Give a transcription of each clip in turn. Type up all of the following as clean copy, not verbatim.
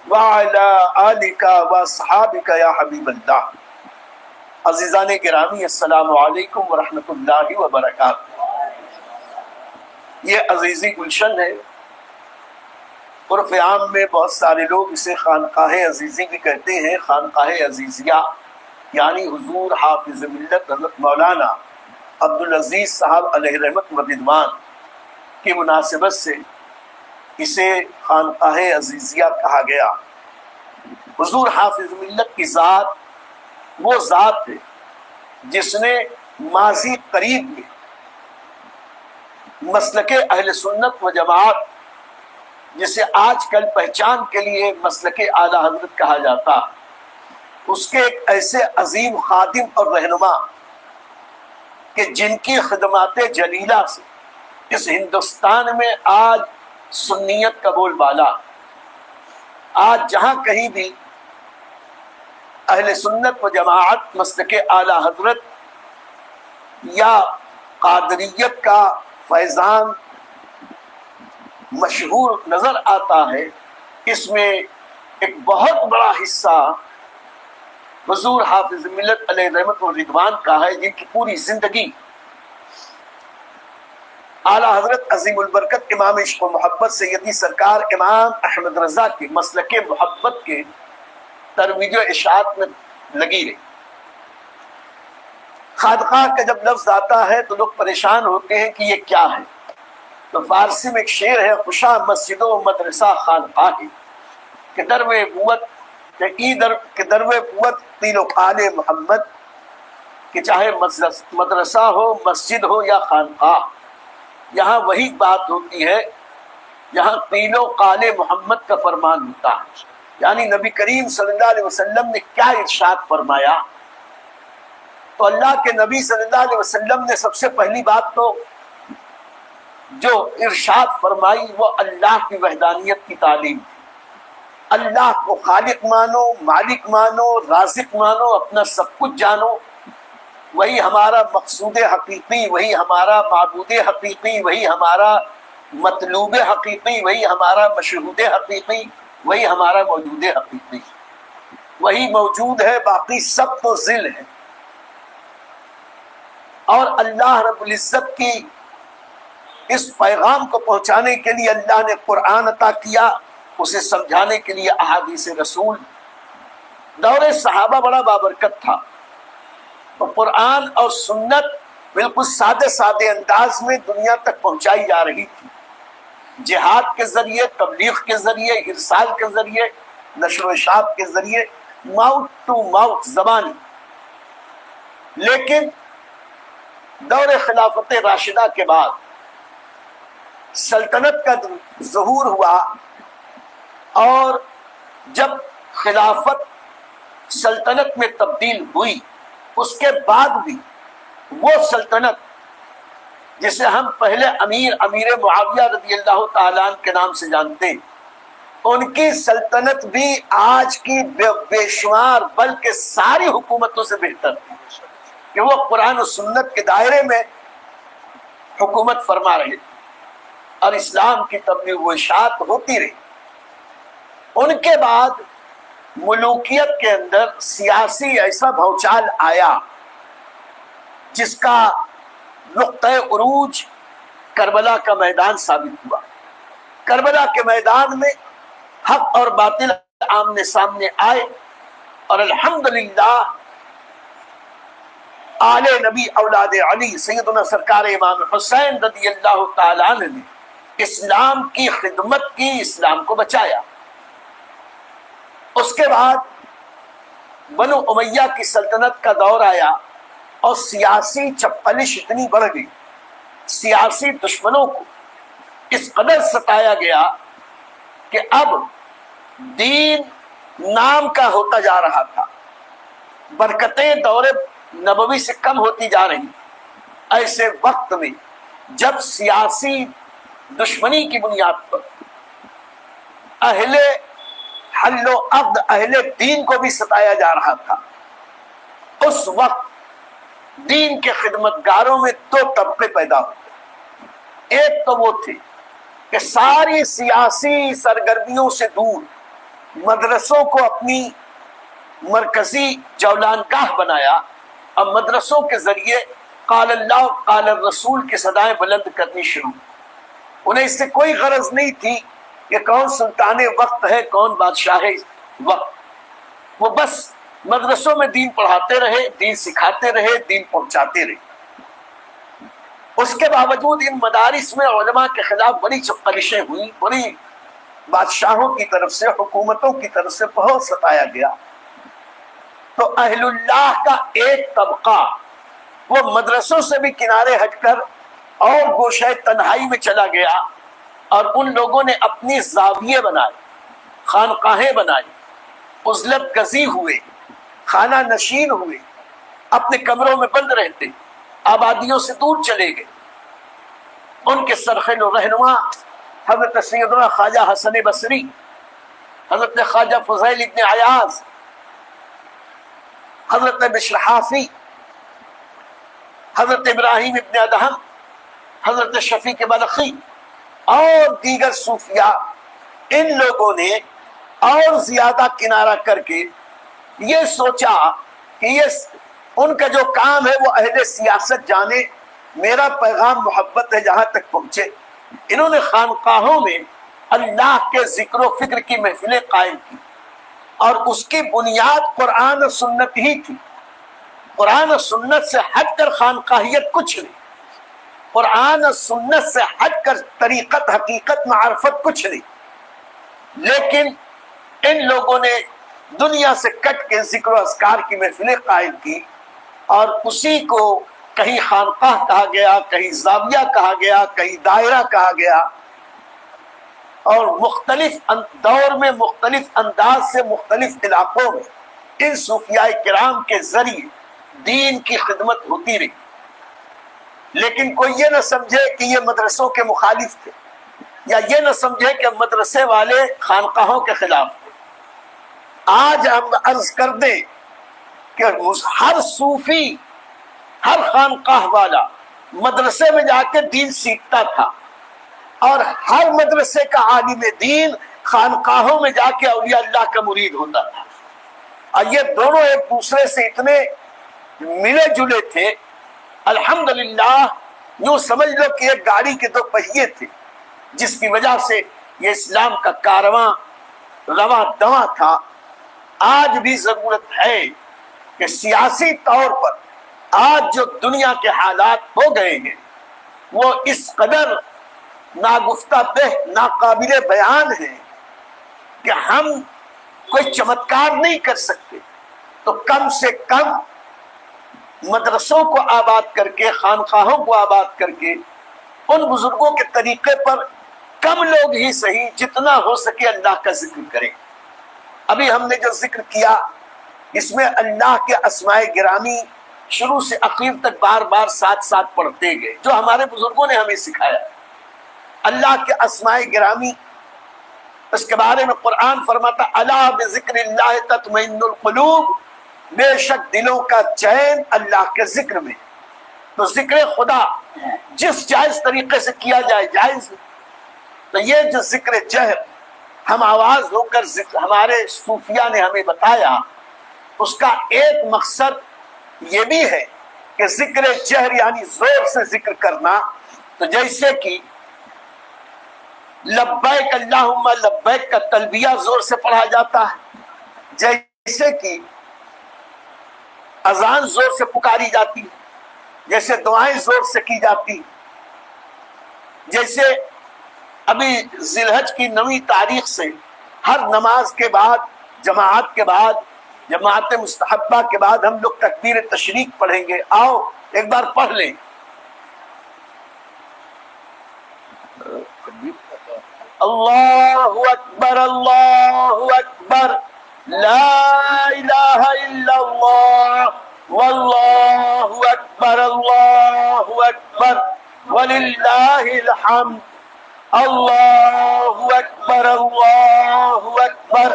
وعلی آلک واصحابک یا حبیب اللہ۔ عزیزان گرامی، السلام علیکم ورحمۃ اللہ وبرکاتہ۔ یہ عزیزی گلشن ہے، عرف عام میں بہت سارے لوگ اسے خانقاہ عزیزی بھی کہتے ہیں، خانقاہ عزیزیہ، یعنی حضور حافظ ملت حضرت مولانا عبدالعزیز صاحب علیہ رحمت و رضوان کی مناسبت سے اسے خانقاہ عزیزیہ کہا گیا۔ حضور حافظ ملت کی ذات وہ ذات ہے جس نے ماضی قریب میں مسلک اہل سنت و جماعت، جسے آج کل پہچان کے لیے مسلک اعلیٰ حضرت کہا جاتا، اس کے ایک ایسے عظیم خادم اور رہنما کہ جن کی خدمات جلیلہ سے اس ہندوستان میں آج سنیت کا بول بالا۔ آج جہاں کہیں بھی اہل سنت و جماعت مسلک اعلیٰ حضرت یا قادریت کا فیضان مشہور نظر آتا ہے، اس میں ایک بہت بڑا حصہ حضور حافظ ملت علیہ رحمت و رضوان کا ہے، جن کی پوری زندگی اعلیٰ حضرت عظیم البرکت امام عشق و محبت سیدی سرکار امام احمد رضا کے مسلک محبت کے ترویج و اشاعت میں لگی رہی۔ خانقاہ کا جب لفظ آتا ہے تو لوگ پریشان ہوتے ہیں کہ یہ کیا ہے، تو فارسی میں ایک شعر ہے، خوشا مسجد و مدرسہ خانقاہ کہ درو بوت کہ درو بوت قیل و قال محمد، کہ چاہے مدرسہ ہو، مسجد ہو یا خانقاہ، یہاں وہی بات ہوتی ہے، یہاں قیل و قال محمد کا فرمان ہوتا ہے، یعنی نبی کریم صلی اللہ علیہ وسلم نے کیا ارشاد فرمایا۔ تو اللہ کے نبی صلی اللہ علیہ وسلم نے سب سے پہلی بات تو جو ارشاد فرمائی وہ اللہ کی وحدانیت کی تعلیم، اللہ کو خالق مانو، مالک مانو، رازق مانو، اپنا سب کچھ جانو، وہی ہمارا مقصود حقیقی، وہی ہمارا معبود حقیقی، وہی ہمارا مطلوب حقیقی، وہی ہمارا مشہود حقیقی، وہی ہمارا موجود حقیقی، وہی موجود ہے، باقی سب تو ذل ہے۔ اور اللہ رب العزت کی اس پیغام کو پہنچانے کے لیے اللہ نے قرآن عطا کیا، اسے سمجھانے کے لیے احادیث رسول۔ دور صحابہ بڑا بابرکت تھا، تو قرآن اور سنت بالکل سادے سادے انداز میں دنیا تک پہنچائی جا رہی تھی، جہاد کے ذریعے، تبلیغ کے ذریعے، ارسال کے ذریعے، نشر و اشاعت کے ذریعے، ماؤتھ ٹو ماؤتھ زبانی۔ لیکن دور خلافت راشدہ کے بعد سلطنت کا ظہور ہوا، اور جب خلافت سلطنت میں تبدیل ہوئی، اس کے بعد بھی وہ سلطنت جسے ہم پہلے امیر معاویہ رضی اللہ تعالیٰ عنہ کے نام سے جانتے ہیں، ان کی سلطنت بھی آج کی بے شمار بلکہ ساری حکومتوں سے بہتر تھی، کہ وہ قرآن و سنت کے دائرے میں حکومت فرما رہے تھے اور اسلام کی تبلیغ و اشاعت ہوتی رہی۔ ان کے بعد ملوکیت کے اندر سیاسی ایسا بھوچال آیا جس کا نقطہ عروج کربلا کا میدان ثابت ہوا۔ کربلا کے میدان میں حق اور باطل آمنے سامنے آئے، اور الحمدللہ آل نبی اولاد علی سیدنا سرکار امام حسین رضی اللہ تعالیٰ عنہ نے اسلام کی خدمت کی، اسلام کو بچایا۔ اس کے بعد بنو امیہ کی سلطنت کا دور آیا، اور سیاسی چپقلش اتنی بڑھ گئی، سیاسی دشمنوں کو اس قدر ستایا گیا کہ اب دین نام کا ہوتا جا رہا تھا، برکتیں دور نبوی سے کم ہوتی جا رہی۔ ایسے وقت میں جب سیاسی دشمنی کی بنیاد پر اہل حل و عقد، اہل دین کو بھی ستایا جا رہا تھا، اس وقت دین کے خدمتگاروں میں دو طبقے پیدا ہوئے۔ ایک تو وہ تھے کہ ساری سیاسی سرگرمیوں سے دور مدرسوں کو اپنی مرکزی جولان گاہ بنایا اور مدرسوں کے ذریعے قال اللہ قال الرسول کی صدائیں بلند کرنی شروع. انہیں اس سے کوئی غرض نہیں تھی کہ کون سلطان وقت ہے کون بادشاہ وقت. وہ بس مدرسوں میں دین پڑھاتے رہے، دین سکھاتے رہے، دین پہنچاتے رہے. اس کے باوجود ان مدارس میں علماء کے خلاف بڑی چپقلشیں ہوئی، بڑی بادشاہوں کی طرف سے، حکومتوں کی طرف سے بہت ستایا گیا. تو اہل اللہ کا ایک طبقہ وہ مدرسوں سے بھی کنارے ہٹ کر اور گوشہ تنہائی میں چلا گیا، اور ان لوگوں نے اپنی زاویے بنائے، خانقاہیں بنائی، عزلت گزی ہوئے، خانہ نشین ہوئے، اپنے کمروں میں بند رہتے، آبادیوں سے دور چلے گئے. ان کے سرخن و رہنما حضرت سیدنا خواجہ حسن بصری، حضرت خواجہ فضیل ابن عیاض، حضرت بشر حافی، حضرت ابراہیم ابن ادہم، حضرت شفیق بلخی اور دیگر صوفیاء، ان لوگوں نے اور زیادہ کنارہ کر کے یہ سوچا کہ یہ ان کا جو کام ہے وہ اہل سیاست جانے، میرا پیغام محبت ہے جہاں تک پہنچے. انہوں نے خانقاہوں میں اللہ کے ذکر و فکر کی محفلیں قائم کی، اور اس کی بنیاد قرآن و سنت ہی تھی. قرآن و سنت سے ہٹ کر خانقاہیت کچھ نہیں، قرآن و سنت سے ہٹ کر طریقت، حقیقت، معرفت کچھ نہیں. لیکن ان لوگوں نے دنیا سے کٹ کے ذکر و اذکار کی محفلیں قائم کی، اور اسی کو کہیں خانقاہ کہا گیا، کہیں زاویہ کہا گیا، کہیں دائرہ کہا گیا، اور مختلف دور میں مختلف انداز سے مختلف علاقوں میں ان صوفیاء کرام کے ذریعے دین کی خدمت ہوتی رہی. لیکن کوئی یہ نہ سمجھے کہ یہ مدرسوں کے مخالف تھے، یا یہ نہ سمجھے کہ مدرسے والے خانقاہوں کے خلاف تھے. آج ہم عرض کر دیں کہ ہر صوفی، ہر خانقاہ والا مدرسے میں جا کے دین سیکھتا تھا، اور ہر مدرسے کا عالم دین خانقاہوں میں جا کے اولیاء اللہ کا مرید ہوتا تھا. اور یہ دونوں ایک دوسرے سے اتنے ملے جلے تھے، الحمدللہ یوں سمجھ لو کہ ایک گاڑی کے دو پہیے تھے، جس کی وجہ سے یہ اسلام کا کارواں رواں دواں تھا. آج بھی ضرورت ہے کہ سیاسی طور پر آج جو دنیا کے حالات ہو گئے ہیں وہ اس قدر ناگفتہ بہ، ناقابل بیان ہے کہ ہم کوئی چمتکار نہیں کر سکتے. تو کم سے کم مدرسوں کو آباد کر کے، خانقاہوں کو آباد کر کے، ان بزرگوں کے طریقے پر کم لوگ ہی صحیح جتنا ہو سکے اللہ کا ذکر کریں. ابھی ہم نے جو ذکر کیا اس میں اللہ کے اسماء گرامی شروع سے اخیر تک بار بار ساتھ ساتھ پڑھتے گئے، جو ہمارے بزرگوں نے ہمیں سکھایا. اللہ کے اسماء گرامی، اس کے بارے میں قرآن فرماتا الا بذکر اللہ تطمئن القلوب، بے شک دلوں کا چین اللہ کے ذکر میں. تو ذکر خدا جس جائز طریقے سے کیا جائے جائز. تو یہ جو ذکر جہر ہم آواز ہو کر ہمارے صوفیاء نے ہمیں بتایا، اس کا ایک مقصد یہ بھی ہے کہ ذکر جہر یعنی زور سے ذکر کرنا. تو جیسے کہ لبیک اللہم لبیک کا تلبیہ زور سے پڑھا جاتا ہے، جیسے کہ اذان زور سے پکاری جاتی، جیسے دعائیں زور سے کی جاتی، جیسے ابھی ذی الحج کی 9 تاریخ سے ہر نماز کے بعد، جماعت کے بعد، جماعت مستحبہ کے بعد ہم لوگ تکبیر تشریق پڑھیں گے. آؤ ایک بار پڑھ لیں. اللہ اکبر اللہ اکبر لا الہ الا اللہ واللہ اکبر اللہ اکبر وللہ الحمد. اللہ اکبر اللہ اکبر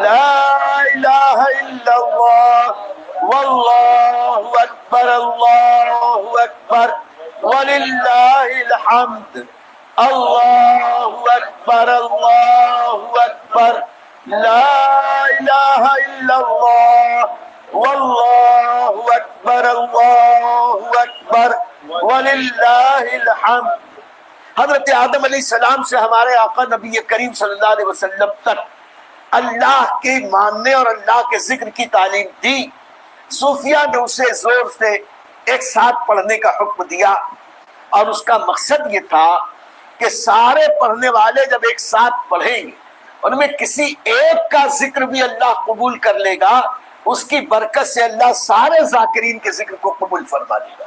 لا الہ الا اللہ واللہ اکبر اللہ اکبر وللہ الحمد. اللہ اکبر اللہ اکبر لا الہ الا اللہ واللہ اکبر اللہ اکبر وللہ الحمد۔ حضرت آدم علیہ السلام سے ہمارے آقا نبی کریم صلی اللہ علیہ وسلم تک اللہ کے ماننے اور اللہ کے ذکر کی تعلیم دی۔ صوفیہ نے اسے زور سے ایک ساتھ پڑھنے کا حکم دیا، اور اس کا مقصد یہ تھا کہ سارے پڑھنے والے جب ایک ساتھ پڑھیں گے، ان میں کسی ایک کا ذکر بھی اللہ قبول کر لے گا، اس کی برکت سے اللہ سارے ذاکرین کے ذکر کو قبول فرما لے گا۔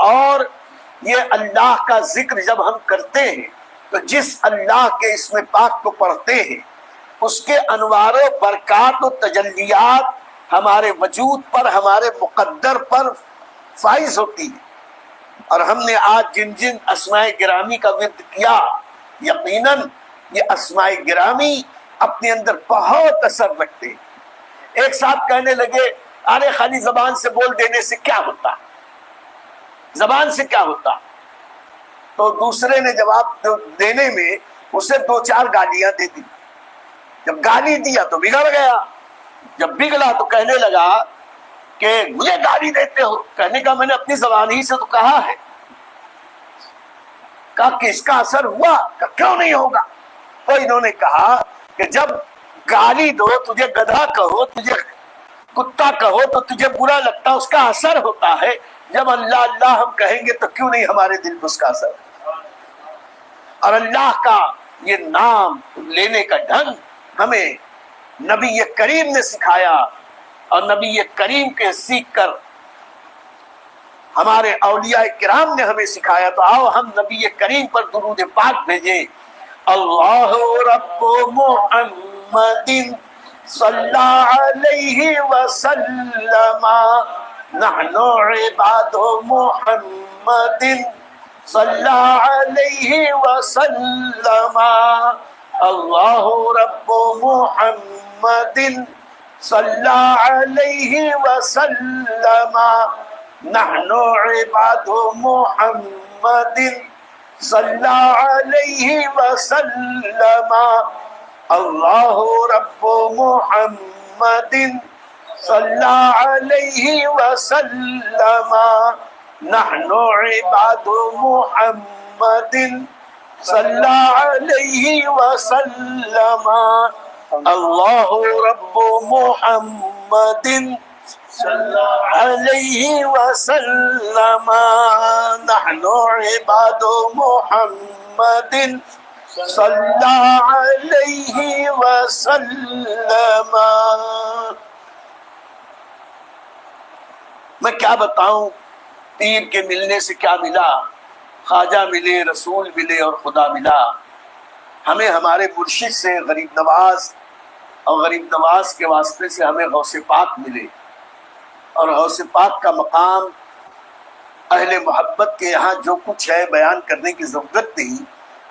اور یہ اللہ کا ذکر جب ہم کرتے ہیں تو جس اللہ کے اسم پاک کو پڑھتے ہیں اس کے انوار و برکات و تجلیات ہمارے وجود پر، ہمارے مقدر پر فائز ہوتی ہے۔ اور ہم نے آج جن جن اسماء گرامی کا ورد کیا، یقیناً یہ اسماء گرامی اپنے اندر بہت اثر رکھتے ہیں۔ ایک صاحب کہنے لگے ارے خالی زبان سے بول دینے سے کیا ہوتا، زبان سے کیا ہوتا؟ تو دوسرے نے جواب دینے میں اسے 2-4 گالیاں دے دی۔ جب گالی دیا تو بگڑ گیا، جب بگڑا تو کہنے لگا کہ مجھے گالی دیتے ہو۔ کہنے کا میں نے اپنی زبان ہی سے تو کہا ہے۔ کہا کہ اس کا اثر ہوا؟ کہ کیوں نہیں ہوگا؟ تو انہوں نے کہا کہ جب گالی دو، تجھے گدھا کہو، تجھے کتا کہو تو تجھے برا لگتا، اس کا اثر ہوتا ہے۔ جب اللہ اللہ ہم کہیں گے تو کیوں نہیں ہمارے دل پر اس کا اثر؟ اور اللہ کا یہ نام لینے کا ڈھنگ ہمیں نبی کریم نے سکھایا، اور نبی کریم کے سیکھ کر ہمارے اولیاء کرام نے ہمیں سکھایا۔ تو آؤ ہم نبی کریم پر درود پاک بھیجیں۔ اللہ رب محمد صلی علیہ وسلم، نحن عباد محمد صلی علیہ وسلم، اللہ رب محمد صلی علیہ وسلم، نحن عباد محمد صلی علیہ وسلم، اللہ رب محمد صلی علیہ وسلم، نحن عباد محمد صلی علیہ وسلم، اللہ رب محمد صلی علیہ وسلم، نحن عباد محمد صلی علیہ وسلم۔ میں کیا بتاؤں پیر کے ملنے سے کیا ملا؟ خواجہ ملے، رسول ملے اور خدا ملا۔ ہمیں ہمارے مرشد سے غریب نواز، اور غریب نواز کے واسطے سے ہمیں غوث پاک ملے، اور غوث پاک کا مقام اہل محبت کے یہاں جو کچھ ہے بیان کرنے کی ضرورت نہیں۔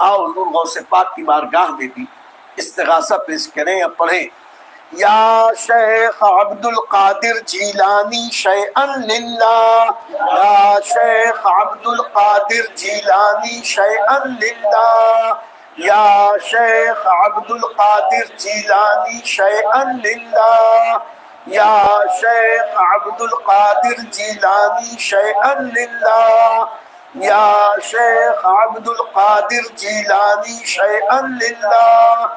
آؤ حضور غوث پاک کی بارگاہ میں بھی استغاثہ پیش کریں یا پڑھیں۔ یا شیخ عبد القادر جیلانی شیئا للہ، یا شیخ عبد القادر جیلانی شیئا للہ، یا شیخ عبد القادر جیلانی شیئا للہ، یا شیخ عبد القادر جیلانی شیئا للہ، یا شیخ عبد القادر جیلانی شیئا للہ،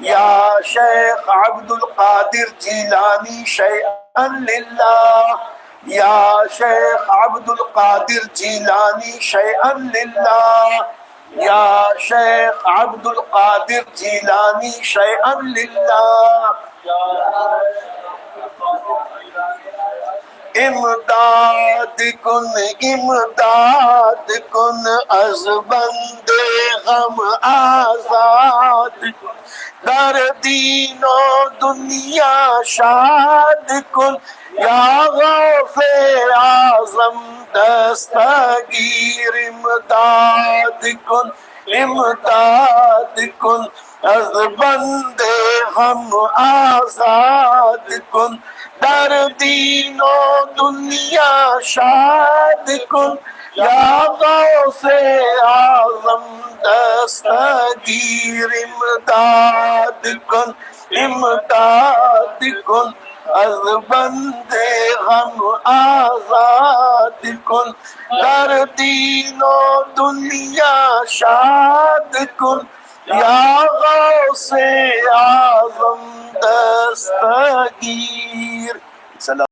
یا شیخ عبد القادر جیلانی شیئا للہ، یا شیخ عبد القادر جیلانی شیئا للہ، یا شیخ عبد القادر جیلانی شیئا للہ، امداد کن امداد کن از بند غم آزاد، در دین و دنیا شاد کن، یا غوث اعظم دستگیر امداد کن، امداد کن از بند غم آزاد کن، در دین و دنیا شاد کن، یا غوث اعظم دستگیر امداد کن امداد کن از بندے غم آزاد کن در دین و دنیا شاد کن یا غوث اعظم دستگیر.